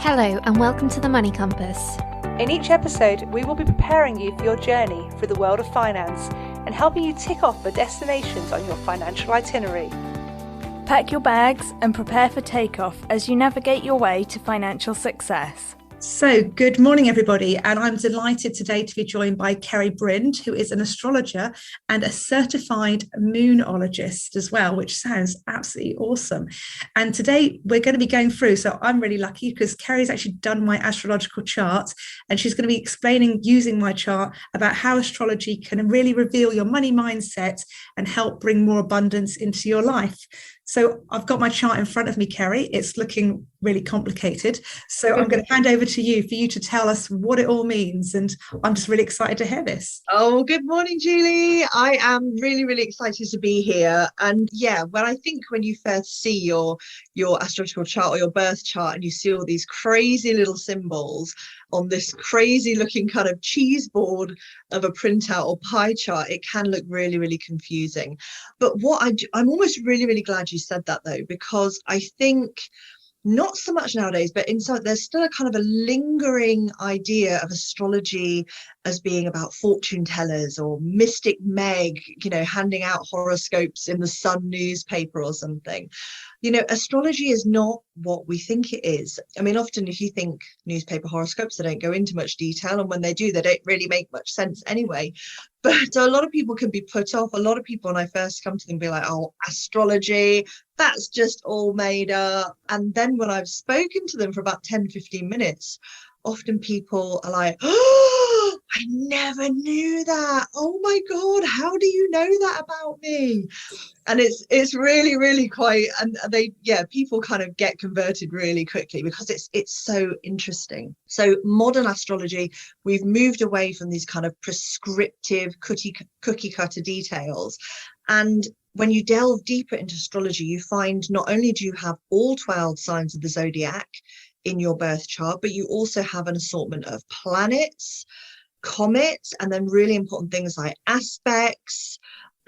Hello and welcome to the Money Compass. In each episode, we will be preparing you for your journey through the world of finance and helping you tick off the destinations on your financial itinerary. Pack your bags and prepare for takeoff as you navigate your way to financial success. So, good morning, everybody, and I'm delighted today to be joined by Kerry Brind, who is an astrologer and a certified moonologist as well, which sounds absolutely awesome. And today we're going to be going through, so I'm really lucky because Kerry's actually done my astrological chart, and she's going to be explaining using my chart about how astrology can really reveal your money mindset and help bring more abundance into your life. So I've got my chart in front of me, Kerry. It's looking really complicated. So I'm going to hand over to you for you to tell us what it all means. And I'm just really excited to hear this. Oh, good morning, Julie. I am really excited to be here. And yeah, when you first see your astrological chart or your birth chart and you see all these crazy little symbols on this crazy looking kind of cheese board of a printout or pie chart, it can look really confusing. But I'm almost really glad you said that though, because I think not so much nowadays, but inside there's still a kind of a lingering idea of astrology as being about fortune tellers or Mystic Meg, handing out horoscopes in the Sun newspaper or something. Astrology is not what we think it is. I mean, often if you think newspaper horoscopes, they don't go into much detail. And when they do, they don't really make much sense anyway. But a lot of people can be put off. A lot of people, when I first come to them, be like, oh, astrology, that's just all made up. And then when I've spoken to them for about 10-15 minutes, often people are like, oh, I never knew that. Oh my God, how do you know that about me? And it's really quite, and people kind of get converted really quickly because it's so interesting. So modern astrology, we've moved away from these kind of prescriptive cookie cutter details. And when you delve deeper into astrology, you find not only do you have all 12 signs of the zodiac in your birth chart, but you also have an assortment of planets, comets, and then really important things like aspects,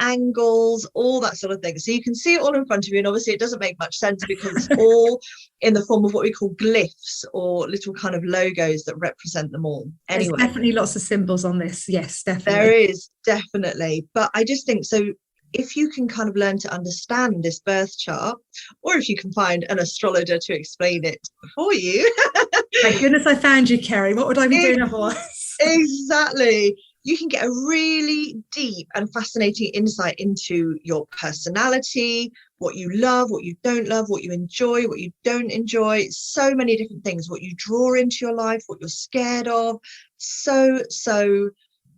angles, all that sort of thing. So you can see it all in front of you, and obviously it doesn't make much sense because it's all in the form of what we call glyphs or little kind of logos that represent them all. Anyway, there's definitely lots of symbols on this. Yes, definitely. There is, definitely. But I just think so. If you can kind of learn to understand this birth chart, or if you can find an astrologer to explain it for you. Thank goodness I found you, Kerry. What would I be doing otherwise? Exactly. You can get a really deep and fascinating insight into your personality, what you love, what you don't love, what you enjoy, what you don't enjoy, so many different things, what you draw into your life, what you're scared of, so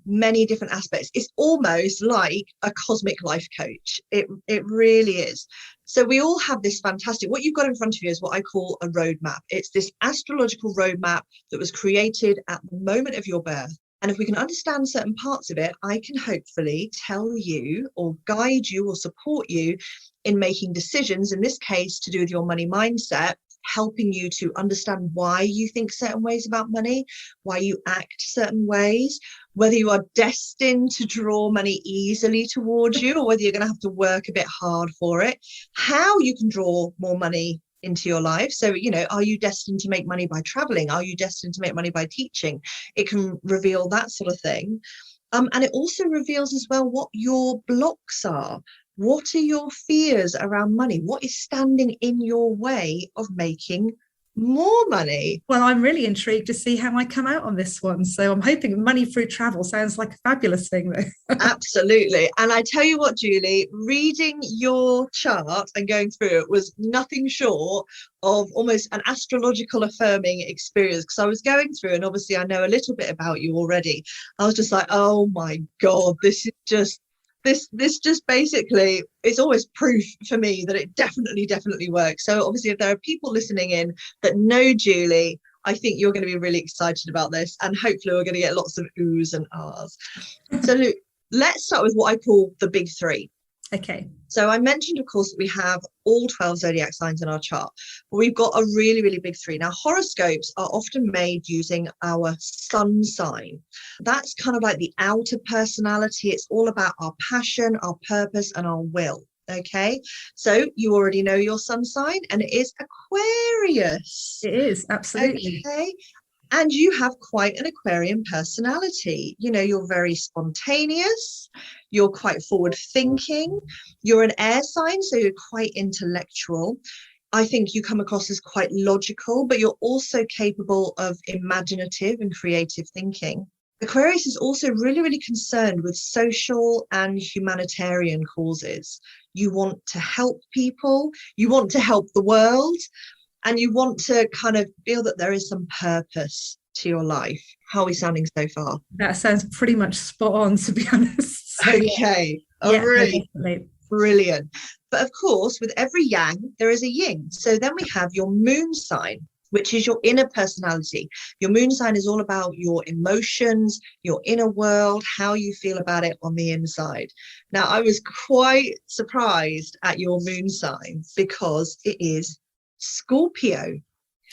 many different aspects. It's almost like a cosmic life coach. It really is. So we all have this fantastic, what you've got in front of you is what I call a roadmap. It's this astrological roadmap that was created at the moment of your birth. And if we can understand certain parts of it, I can hopefully tell you or guide you or support you in making decisions, in this case, to do with your money mindset, helping you to understand why you think certain ways about money, why you act certain ways, whether you are destined to draw money easily towards you or whether you're going to have to work a bit hard for it, how you can draw more money into your life. So, are you destined to make money by traveling? Are you destined to make money by teaching? It can reveal that sort of thing. And it also reveals as well what your blocks are. What are your fears around money? What is standing in your way of making more money? Well, I'm really intrigued to see how I come out on this one. So I'm hoping money through travel sounds like a fabulous thing, though. Absolutely. And I tell you what, Julie, reading your chart and going through it was nothing short of almost an astrological affirming experience, because I was going through, and obviously I know a little bit about you already. I was just like, oh my God, this is just this just basically, it's always proof for me that it definitely works. So obviously if there are people listening in that know Julie, I think you're going to be really excited about this, and hopefully we're going to get lots of oohs and ahs. So Luke, let's start with what I call the big three. Okay. So I mentioned, of course, that we have all 12 zodiac signs in our chart, but we've got a really big three. Now, horoscopes are often made using our sun sign. That's kind of like the outer personality. It's all about our passion, our purpose, and our will. Okay, so you already know your sun sign, and it is Aquarius. It is, absolutely. Okay, and you have quite an Aquarian personality. You know, you're very spontaneous, you're quite forward thinking, you're an air sign, so you're quite intellectual. I think you come across as quite logical, but you're also capable of imaginative and creative thinking. Aquarius is also really, really concerned with social and humanitarian causes. You want to help people, you want to help the world, and you want to kind of feel that there is some purpose to your life. How are we sounding so far? That sounds pretty much spot on, to be honest. So, Okay, yeah, really definitely. brilliant. But of course, with every yang, there is a yin. So then we have your moon sign, which is your inner personality. Your moon sign is all about your emotions, your inner world, how you feel about it on the inside. Now, I was quite surprised at your moon sign because it is Scorpio.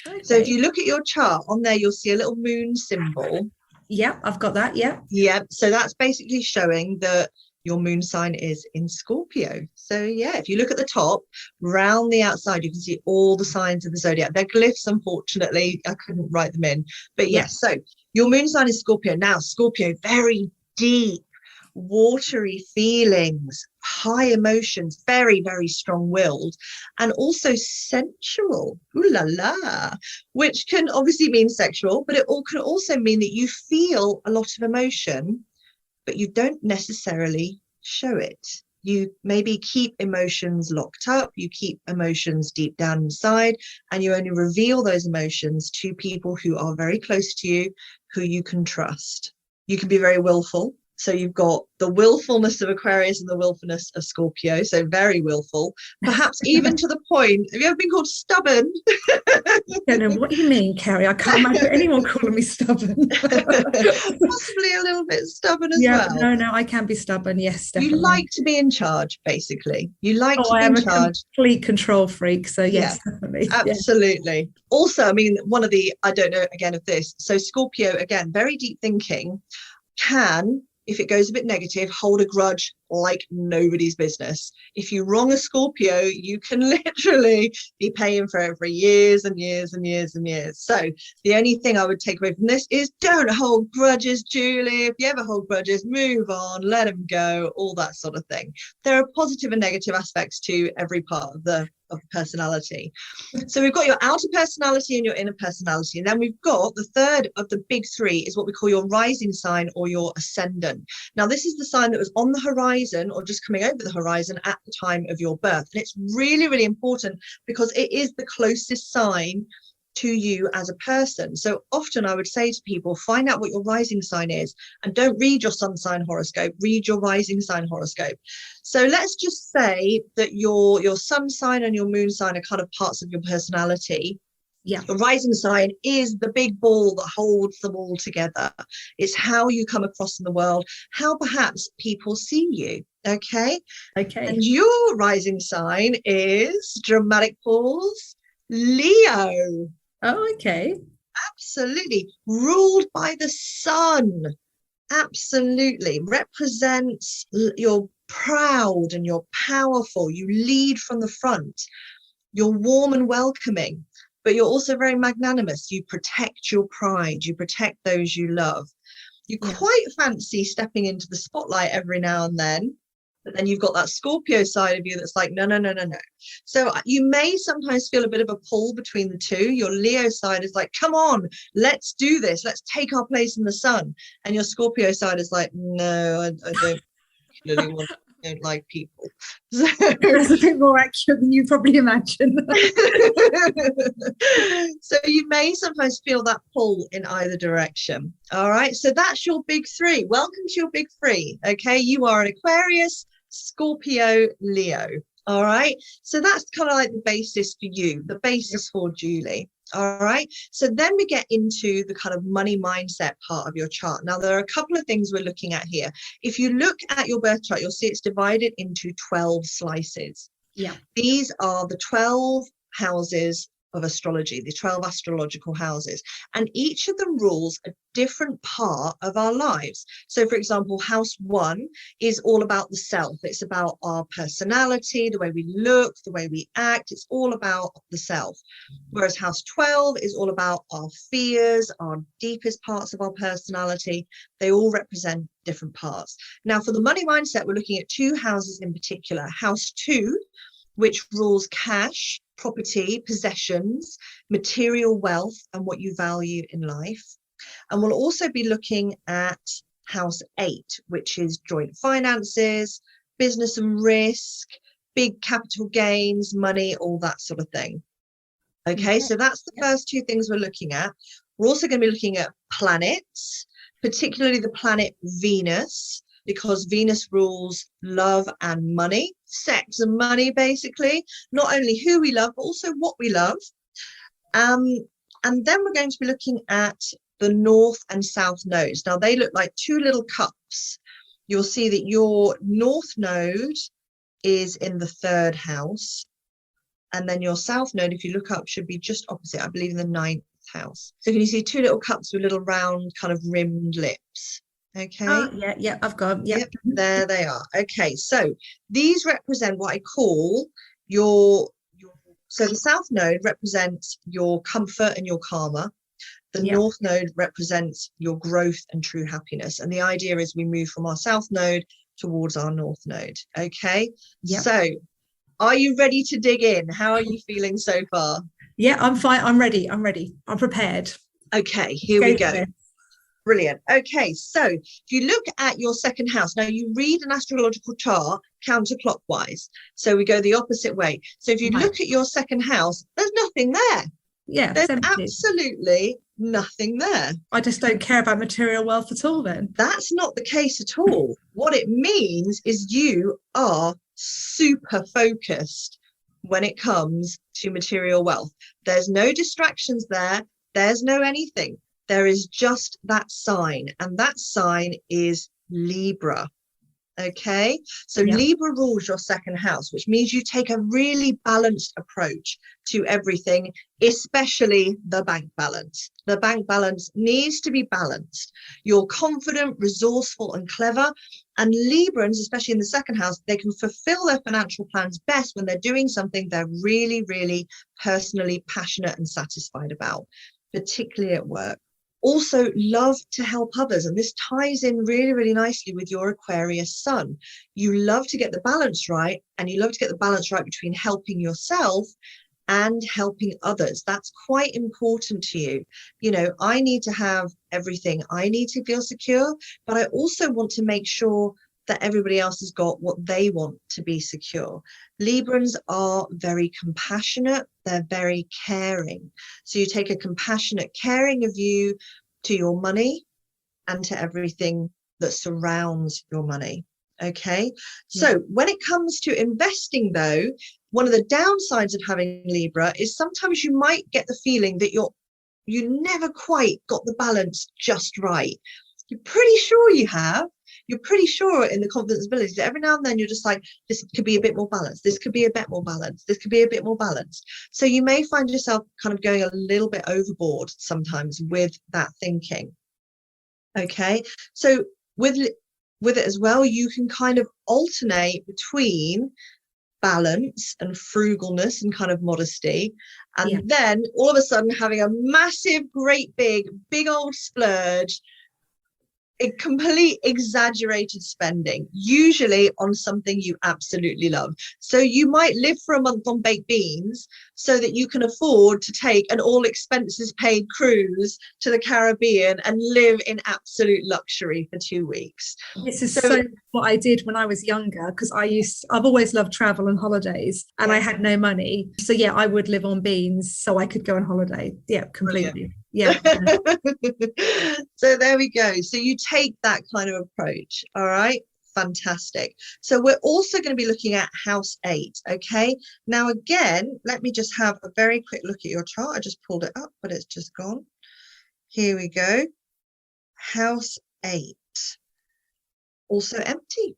Okay. So if you look at your chart on there, you'll see a little moon symbol. Yeah, I've got that. Yeah. Yeah, so that's basically showing that your moon sign is in Scorpio. So yeah, if you look at the top, round the outside, you can see all the signs of the zodiac. They're glyphs, unfortunately. I couldn't write them in. But yes, so your moon sign is Scorpio. Now, Scorpio, very deep, watery feelings, high emotions, very, very strong-willed, and also sensual. Ooh la la, which can obviously mean sexual, but it can also mean that you feel a lot of emotion, but you don't necessarily show it. You maybe keep emotions locked up, you keep emotions deep down inside, and you only reveal those emotions to people who are very close to you, who you can trust. You can be very willful. So you've got the willfulness of Aquarius and the willfulness of Scorpio, so very willful, perhaps even to the point, have you ever been called stubborn? I don't know what you mean, Kerry. I can't imagine anyone calling me stubborn. Possibly a little bit stubborn as well. No, I can be stubborn. Yes, definitely. You like to be in charge, basically. You like to be in charge. I am a complete control freak. So yes, definitely. Absolutely. Yeah. Also, I mean, I don't know again of this. So Scorpio, again, very deep thinking, can, if it goes a bit negative, hold a grudge like nobody's business. If you wrong a Scorpio, you can literally be paying for it for years and years and years and years. So the only thing I would take away from this is don't hold grudges, Julie. If you ever hold grudges, move on, let them go, all that sort of thing. There are positive and negative aspects to every part of the personality. So we've got your outer personality and your inner personality, and then we've got the third of the big three is what we call your rising sign or your ascendant. Now this is the sign that was on the horizon or just coming over the horizon at the time of your birth, and it's really, really important because it is the closest sign to you as a person. So often I would say to people, find out what your rising sign is and don't read your sun sign horoscope, read your rising sign horoscope. So let's just say that your sun sign and your moon sign are kind of parts of your personality. Yeah. The rising sign is the big ball that holds them all together. It's how you come across in the world, how perhaps people see you. Okay. And your rising sign is, dramatic pause, Leo. Oh, okay. Absolutely. Ruled by the sun. Absolutely. Represents, you're proud and you're powerful. You lead from the front. You're warm and welcoming, but you're also very magnanimous. You protect your pride. You protect those you love. You quite fancy stepping into the spotlight every now and then. But then you've got that Scorpio side of you that's like, no. So you may sometimes feel a bit of a pull between the two. Your Leo side is like, come on, let's do this. Let's take our place in the sun. And your Scorpio side is like, no, I don't really want to. Don't like people. So that's a bit more accurate than you probably imagine. So you may sometimes feel that pull in either direction. All right, so that's your big three. Welcome to your big three. Okay, you are an Aquarius, Scorpio, Leo. All right, so that's kind of like the basis for you, the basis for Julie. All right, so then we get into the kind of money mindset part of your chart. Now, there are a couple of things we're looking at here. If you look at your birth chart, you'll see it's divided into 12 slices. Yeah. These are the 12 houses of astrology, the 12 astrological houses, and each of them rules a different part of our lives. So for example, house 1 is all about the self. It's about our personality, the way we look, the way we act. It's all about the self. Whereas house 12 is all about our fears, our deepest parts of our personality. They all represent different parts. Now for the money mindset, we're looking at 2 houses in particular. House 2, which rules cash, property, possessions, material wealth, and what you value in life. And we'll also be looking at house 8, which is joint finances, business and risk, big capital gains, money, all that sort of thing. Okay, so that's the first 2 things we're looking at. We're also going to be looking at planets, particularly the planet Venus, because Venus rules love and money, sex and money, basically. Not only who we love, but also what we love. And then we're going to be looking at the north and south nodes. Now, they look like 2 little cups. You'll see that your north node is in the 3rd house. And then your south node, if you look up, should be just opposite, I believe, in the 9th house. So can you see 2 little cups with little round kind of rimmed lips? Okay. Oh, yeah, I've got them. Yep, there they are. Okay, so these represent what I call your so the south node represents your comfort and your karma. The north node represents your growth and true happiness. And the idea is we move from our south node towards our north node. Okay, so are you ready to dig in? How are you feeling so far? Yeah, I'm fine. I'm ready. I'm prepared. Okay, here we go. Brilliant. Okay, so if you look at your 2nd house, now you read an astrological chart counterclockwise. So we go the opposite way. So if you look at your 2nd house, there's nothing there. Yeah, there's absolutely nothing there. I just don't care about material wealth at all then. That's not the case at all. What it means is you are super focused when it comes to material wealth. There's no distractions there. There's no anything. There is just that sign, and that sign is Libra. Okay, so Libra rules your 2nd house, which means you take a really balanced approach to everything, especially the bank balance. The bank balance needs to be balanced. You're confident, resourceful, and clever. And Librans, especially in the 2nd house, they can fulfill their financial plans best when they're doing something they're really, really personally passionate and satisfied about, particularly at work. Also love to help others, and this ties in really, really nicely with your Aquarius sun. You love to get the balance right, and you love to get the balance right between helping yourself and helping others. That's quite important to you. You know, I need to have everything. I need to feel secure, but I also want to make sure that everybody else has got what they want to be secure. Librans are very compassionate. They're very caring. So you take a compassionate, caring view to your money and to everything that surrounds your money. Okay. So when it comes to investing, though, one of the downsides of having Libra is sometimes you might get the feeling that you never quite got the balance just right. You're pretty sure you have. You're pretty sure in the confidence ability that every now and then you're just like, this could be a bit more balanced. This could be a bit more balanced. This could be a bit more balanced. So you may find yourself kind of going a little bit overboard sometimes with that thinking. Okay. So with it as well, you can kind of alternate between balance and frugalness and kind of modesty, and then all of a sudden having a massive, great, big old splurge, a complete exaggerated spending, usually on something you absolutely love. So you might live for a month on baked beans so that you can afford to take an all expenses paid cruise to the Caribbean and live in absolute luxury for 2 weeks. This is so what I did when I was younger, because I've always loved travel and holidays, and I had no money. So I would live on beans so I could go on holiday. Yeah, completely. Brilliant. Yeah. So there we go. So you take that kind of approach. All right. Fantastic. So we're also going to be looking at house 8. Okay. Now, again, let me just have a very quick look at your chart. I just pulled it up, but it's just gone. Here we go. House 8. Also empty.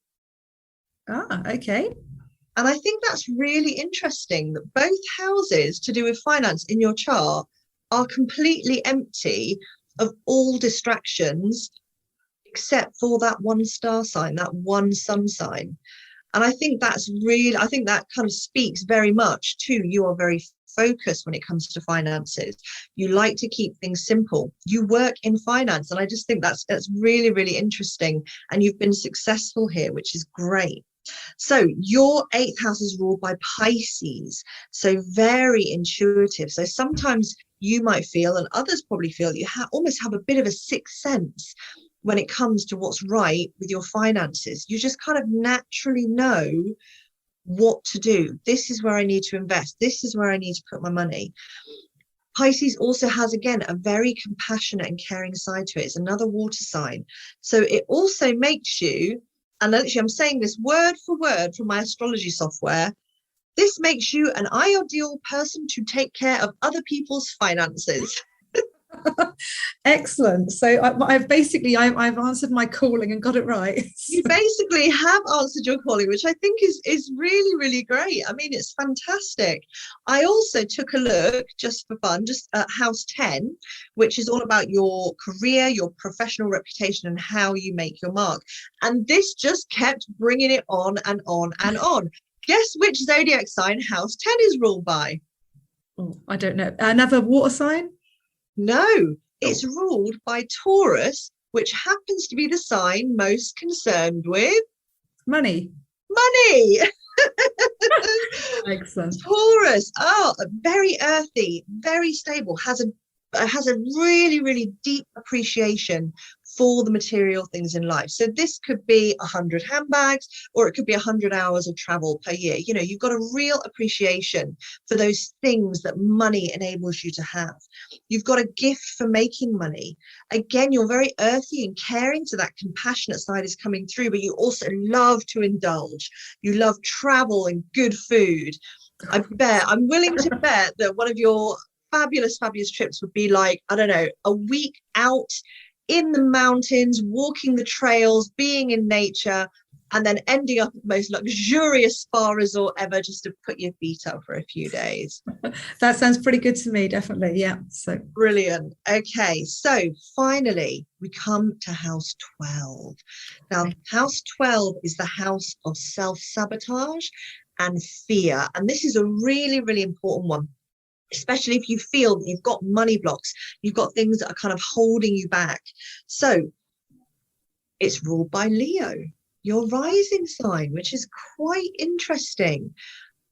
Ah, okay. And I think that's really interesting that both houses to do with finance in your chart are completely empty of all distractions, except for that one star sign, that one sun sign. And I think that kind of speaks very much to you are very focused when it comes to finances. You like to keep things simple. You work in finance. And I just think that's really, really interesting. And you've been successful here, which is great. So your 8th house is ruled by Pisces. So very intuitive. So sometimes you might feel, and others probably feel, you almost have a bit of a sixth sense when it comes to what's right with your finances. You just kind of naturally know what to do. This is where I need to invest. This is where I need to put my money. Pisces also has, again, a very compassionate and caring side to it. It's another water sign. So it also makes you, and literally I'm saying this word for word from my astrology software, this makes you an ideal person to take care of other people's finances. Excellent. So I've answered my calling and got it right. You basically have answered your calling, which I think is really, really great. I mean, it's fantastic. I also took a look just for fun, just at house 10, which is all about your career, your professional reputation, and how you make your mark. And this just kept bringing it on and on and on. Guess which zodiac sign house 10 is ruled by? Oh, I don't know. Another water sign? No, it's ruled by Taurus, which happens to be the sign most concerned with Money. Money. Excellent. Taurus, very earthy, very stable, has a really, really deep appreciation for the material things in life. So this could be 100 handbags, or it could be 100 hours of travel per year. You know, you've got a real appreciation for those things that money enables you to have. You've got a gift for making money. Again, you're very earthy and caring, so that compassionate side is coming through, but you also love to indulge. You love travel and good food. I'm willing to bet that one of your fabulous trips would be like, I don't know, a week out in the mountains, walking the trails, being in nature, and then ending up at the most luxurious spa resort ever, just to put your feet up for a few days. That sounds pretty good to me, definitely. Yeah. So brilliant. Okay, so finally we come to house 12. Now, house 12 is the house of self-sabotage and fear. And this is a really, really important one, especially if you feel that you've got money blocks, you've got things that are kind of holding you back. So it's ruled by Leo, your rising sign, which is quite interesting.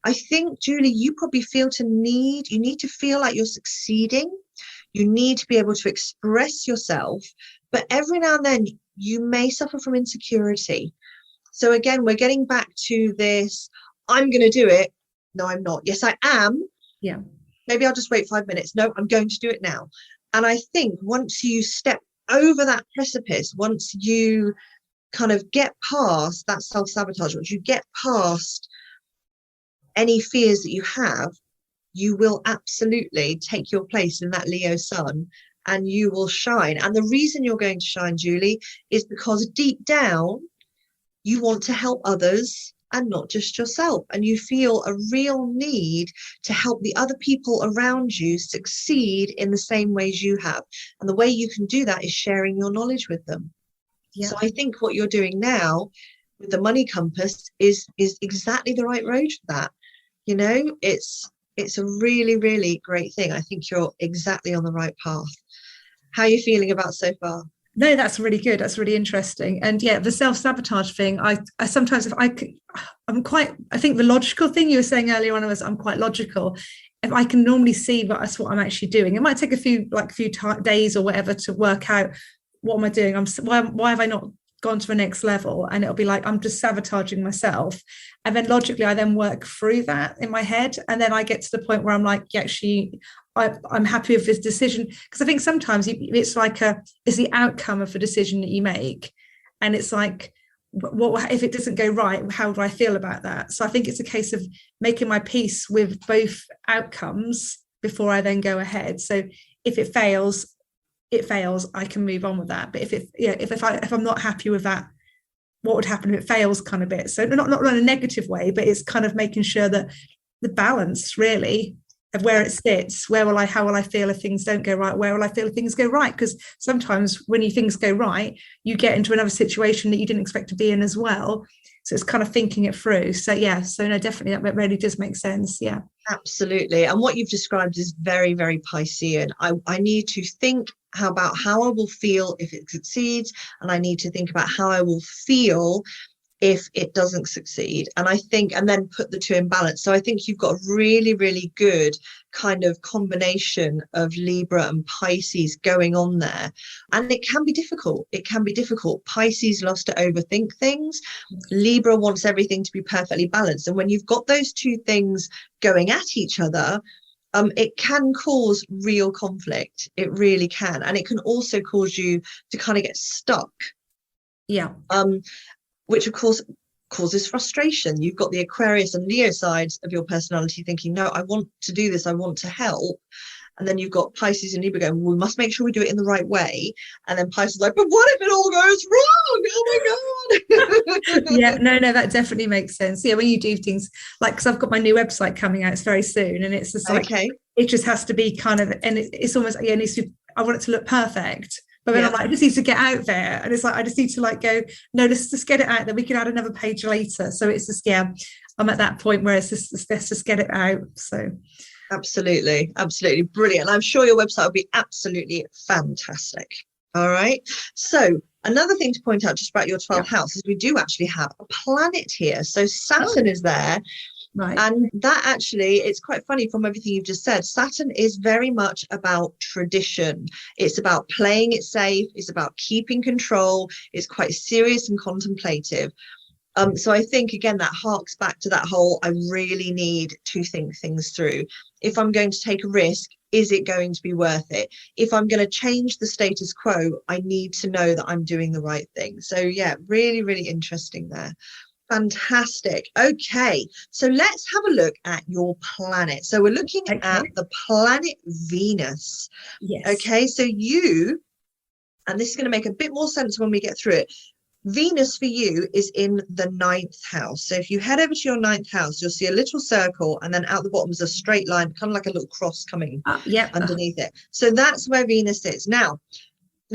I think, Julie, you probably you need to feel like you're succeeding. You need to be able to express yourself, but every now and then you may suffer from insecurity. So again, we're getting back to this, I'm going to do it. No, I'm not. Yes, I am. Yeah. Maybe I'll just wait 5 minutes. No, I'm going to do it now. And I think once you step over that precipice, once you kind of get past that self-sabotage, once you get past any fears that you have, you will absolutely take your place in that Leo sun and you will shine. And the reason you're going to shine, Julie, is because deep down, you want to help others and not just yourself. And you feel a real need to help the other people around you succeed in the same ways you have. And the way you can do that is sharing your knowledge with them. Yeah. So I think what you're doing now with the money compass is exactly the right road for that. You know, it's a really, really great thing. I think you're exactly on the right path. How are you feeling about so far? No, that's really good. That's really interesting. And yeah, the self-sabotage thing, I sometimes, I think the logical thing you were saying earlier on was I'm quite logical. If I can normally see that's what I'm actually doing, it might take a few days or whatever to work out what am I doing. Why have I not gone to the next level? And it'll be like, I'm just sabotaging myself. And then logically, I then work through that in my head. And then I get to the point where I'm like, yeah, actually, I'm happy with this decision. Because I think sometimes it's the outcome of the decision that you make. And it's like, what if it doesn't go right? How do I feel about that? So I think it's a case of making my peace with both outcomes before I then go ahead. So if it fails, I can move on with that. But if I'm not happy with that, what would happen if it fails kind of bit. So not in a negative way, but it's kind of making sure that the balance really of where it sits, how will I feel if things don't go right? Where will I feel if things go right? Because sometimes when things go right, you get into another situation that you didn't expect to be in as well. So it's kind of thinking it through. So yeah, so no, definitely that really does make sense. Yeah. Absolutely. And what you've described is very, very Piscean. I need to think about how I will feel if it succeeds, and I need to think about how I will feel if it doesn't succeed. And I think, and then put the two in balance. So I think you've got a really, really good kind of combination of Libra and Pisces going on there. And it can be difficult. Pisces loves to overthink things. Libra wants everything to be perfectly balanced. And when you've got those two things going at each other, it can cause real conflict. It really can. And it can also cause you to kind of get stuck. Yeah. Which of course causes frustration. You've got the Aquarius and Leo sides of your personality thinking, no, I want to do this, I want to help. And then you've got Pisces and Libra going, well, we must make sure we do it in the right way. And then Pisces is like, but what if it all goes wrong? Oh my God. Yeah, no, that definitely makes sense. Yeah, when you do things like, because I've got my new website coming out, it's very soon, and it's just like, okay, it just has to be kind of, and it's almost, yeah, I want it to look perfect. But then I'm like, I just need to get out there. And it's like, I just need to like go, no, let's just get it out there. We can add another page later. So it's just, yeah, I'm at that point where it's just, let's just get it out. So. Absolutely. Absolutely. Brilliant. I'm sure your website will be absolutely fantastic. All right. So another thing to point out just about your 12th house is we do actually have a planet here. So Saturn is there. Right. And that actually, it's quite funny from everything you've just said. Saturn is very much about tradition. It's about playing it safe. It's about keeping control. It's quite serious and contemplative. So I think, again, that harks back to that whole, I really need to think things through. If I'm going to take a risk, is it going to be worth it? If I'm going to change the status quo, I need to know that I'm doing the right thing. So yeah, really, really interesting there. Fantastic. Okay, so let's have a look at your planet. So we're looking at the planet Venus. Yes. Okay, so you, and this is going to make a bit more sense when we get through it. Venus for you is in the 9th house. So if you head over to your 9th house, you'll see a little circle, and then out the bottom is a straight line, kind of like a little cross coming underneath it. So that's where Venus is. Now,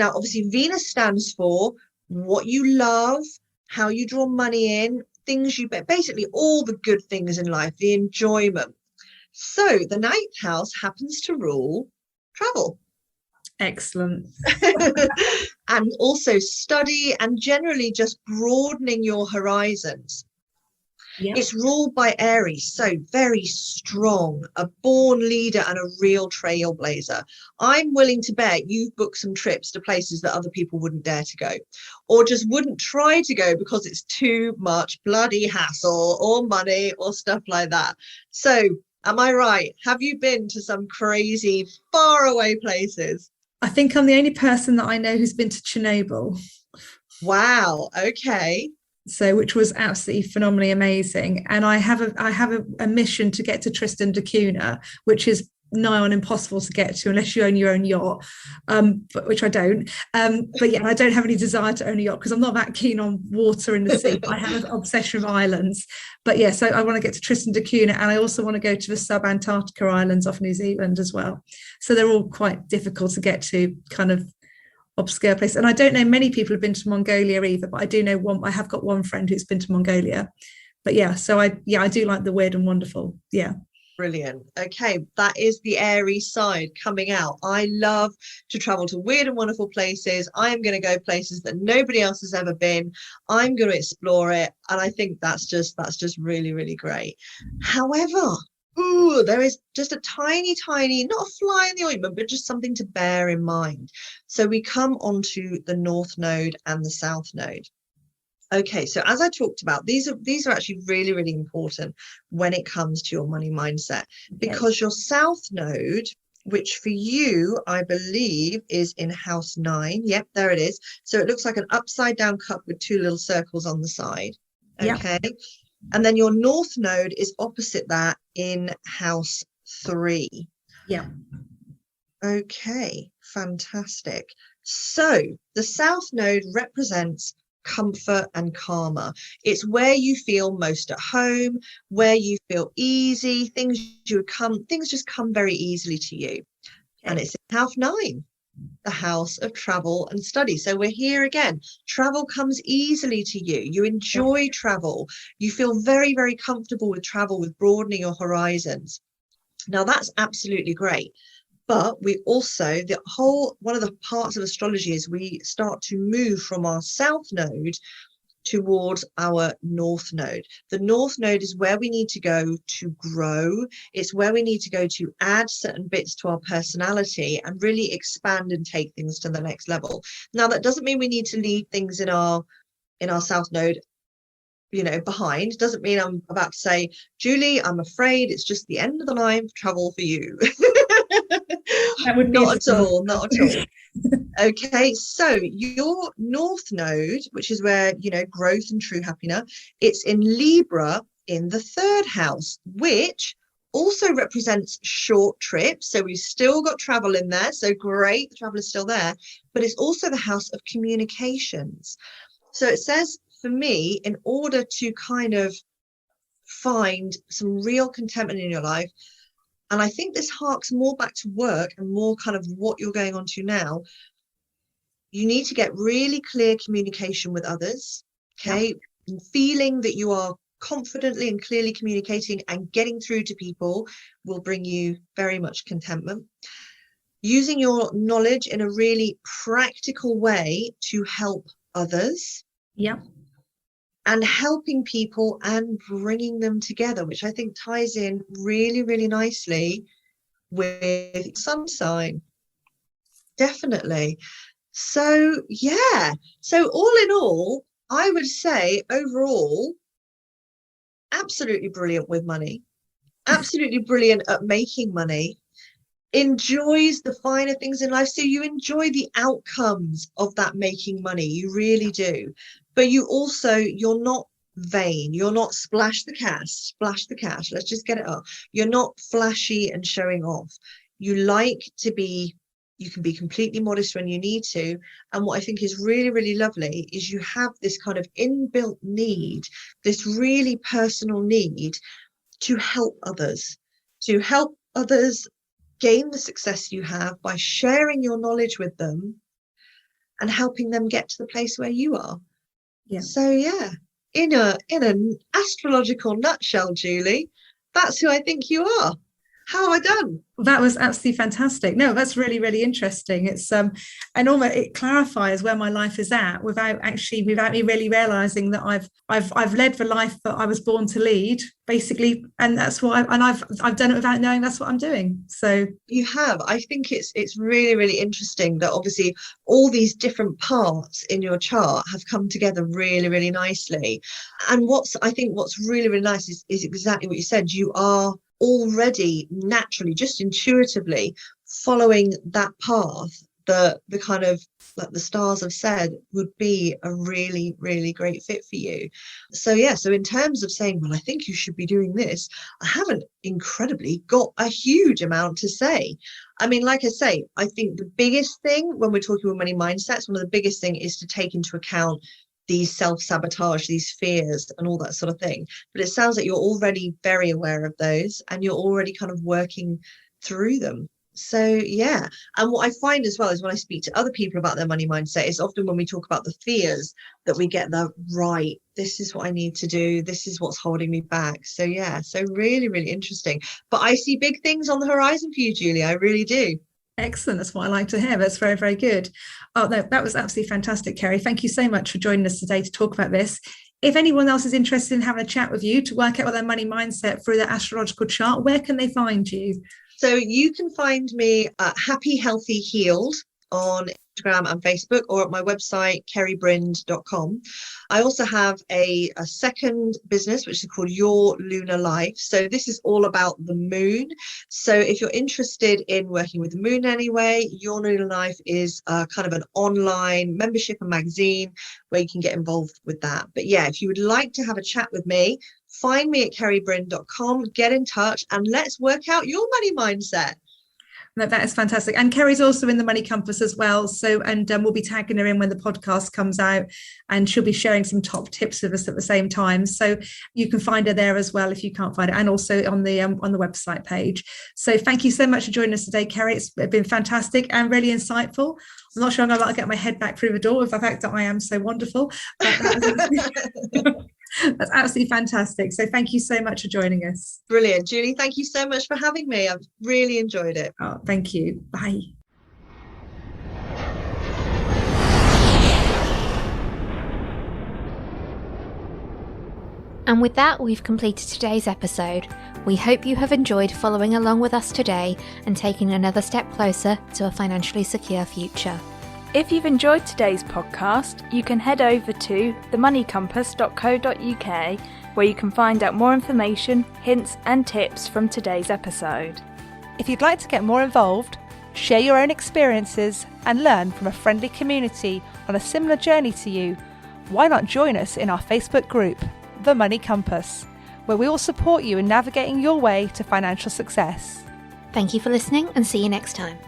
obviously, Venus stands for what you love, how you draw money in, things you, basically all the good things in life, the enjoyment. So the 9th house happens to rule travel. Excellent. And also study, and generally just broadening your horizons. Yep. It's ruled by Aries, so very strong, a born leader and a real trailblazer. I'm willing to bet you've booked some trips to places that other people wouldn't dare to go, or just wouldn't try to go because it's too much bloody hassle or money or stuff like that. So am I right? Have you been to some crazy faraway places? I think I'm the only person that I know who's been to Chernobyl. Wow. Okay. So, which was absolutely phenomenally amazing. And I have a mission to get to Tristan da Cunha, which is nigh on impossible to get to unless you own your own yacht, but which I don't. But yeah, I don't have any desire to own a yacht because I'm not that keen on water in the sea. I have an obsession with islands. But yeah, so I want to get to Tristan da Cunha, and I also want to go to the sub-Antarctica islands off New Zealand as well. So they're all quite difficult to get to, kind of obscure place. And I don't know many people have been to Mongolia either, but I do know one. I have got one friend who's been to Mongolia. But yeah, so I do like the weird and wonderful. Yeah. Brilliant. Okay, that is the Aries side coming out. I love to travel to weird and wonderful places. I am going to go places that nobody else has ever been. I'm going to explore it, and I think that's just really, really great. However, there is just a tiny, not a fly in the ointment, but just something to bear in mind. So we come onto the North Node and the South Node. Okay, so as I talked about, these are actually really, really important when it comes to your money mindset, because your South Node, which for you, I believe, is in house 9. Yep, there it is. So it looks like an upside down cup with 2 little circles on the side. Okay. Yep. And then your North Node is opposite that in house 3. Yeah. Okay, fantastic. So the South Node represents comfort and karma. It's where you feel most at home, where you feel easy, things just come very easily to you. And it's in house 9, the house of travel and study. So we're here again. Travel comes easily to you. You enjoy travel. You feel very, very comfortable with travel, with broadening your horizons. Now that's absolutely great. But we also, one of the parts of astrology is we start to move from our south node towards our north node. The north node is where we need to go to grow. It's where we need to go to add certain bits to our personality and really expand and take things to the next level. Now, that doesn't mean we need to leave things in our south node, behind. Doesn't mean I'm about to say, Julie, I'm afraid it's just the end of the line for travel for you. That would be not at all. Okay, so your north node, which is where growth and true happiness, it's in Libra in the 3rd house, which also represents short trips. So we've still got travel in there, so great, the travel is still there, but it's also the house of communications. So it says, for me, in order to kind of find some real contentment in your life, and I think this harks more back to work and more kind of what you're going on to now, you need to get really clear communication with others, okay? Yeah. Feeling that you are confidently and clearly communicating and getting through to people will bring you very much contentment. Using your knowledge in a really practical way to help others. Yeah. And helping people and bringing them together, which I think ties in really, really nicely with sun sign. Definitely. So, yeah. So all in all, I would say overall, absolutely brilliant with money. Absolutely brilliant at making money. Enjoys the finer things in life. So you enjoy the outcomes of that making money. You really do. But you're not vain. You're not splash the cash. Let's just get it up. You're not flashy and showing off. You can be completely modest when you need to. And what I think is really, really lovely is you have this kind of inbuilt need, this really personal need to help others gain the success you have by sharing your knowledge with them and helping them get to the place where you are. Yeah. So yeah, in an astrological nutshell, Julie, that's who I think you are. How have I done? That was absolutely fantastic. No, that's really, really interesting. It's and almost it clarifies where my life is at without me really realizing that I've led the life that I was born to lead, basically, and that's what I've done it without knowing that's what I'm doing. So you have. I think it's really, really interesting that obviously all these different parts in your chart have come together really, really nicely. And what's really, really nice is exactly what you said. You are already naturally, just intuitively following that path that the kind of like the stars have said would be a really, really great fit for you. So yeah, so in terms of saying, well, I think you should be doing this, I haven't incredibly got a huge amount to say. I mean, like I say, I think the biggest thing when we're talking about money mindsets, one of the biggest thing is to take into account these self-sabotage, these fears and all that sort of thing. But it sounds like you're already very aware of those and you're already kind of working through them. So yeah, and what I find as well is when I speak to other people about their money mindset, it's often when we talk about the fears that we get the right, this is what I need to do, this is what's holding me back. So yeah, so really, really interesting. But I see big things on the horizon for you, Julie, I really do. Excellent. That's what I like to hear. That's very, very good. Oh, no, that was absolutely fantastic, Kerry. Thank you so much for joining us today to talk about this. If anyone else is interested in having a chat with you to work out their money mindset through the astrological chart, where can they find you? So you can find me at Happy Healthy Healed on Instagram and Facebook, or at my website kerrybrind.com. I also have a second business which is called Your Lunar Life. So this is all about the moon. So if you're interested in working with the moon anyway, Your Lunar Life is kind of an online membership and magazine where you can get involved with that. But yeah, if you would like to have a chat with me, find me at kerrybrind.com, get in touch and let's work out your money mindset. No, that is fantastic. And Kerry's also in the Money Compass as well. So, and we'll be tagging her in when the podcast comes out, and she'll be sharing some top tips with us at the same time. So you can find her there as well if you can't find it, and also on the website page. So thank you so much for joining us today, Kerry. It's been fantastic and really insightful. I'm not sure I'm going to get my head back through the door with the fact that I am so wonderful. But that's absolutely fantastic. So thank you so much for joining us. Brilliant. Julie, thank you so much for having me. I've really enjoyed it. Oh, thank you. Bye. And with that, we've completed today's episode. We hope you have enjoyed following along with us today and taking another step closer to a financially secure future. If you've enjoyed today's podcast, you can head over to themoneycompass.co.uk, where you can find out more information, hints and tips from today's episode. If you'd like to get more involved, share your own experiences and learn from a friendly community on a similar journey to you, why not join us in our Facebook group, The Money Compass, where we will support you in navigating your way to financial success. Thank you for listening, and see you next time.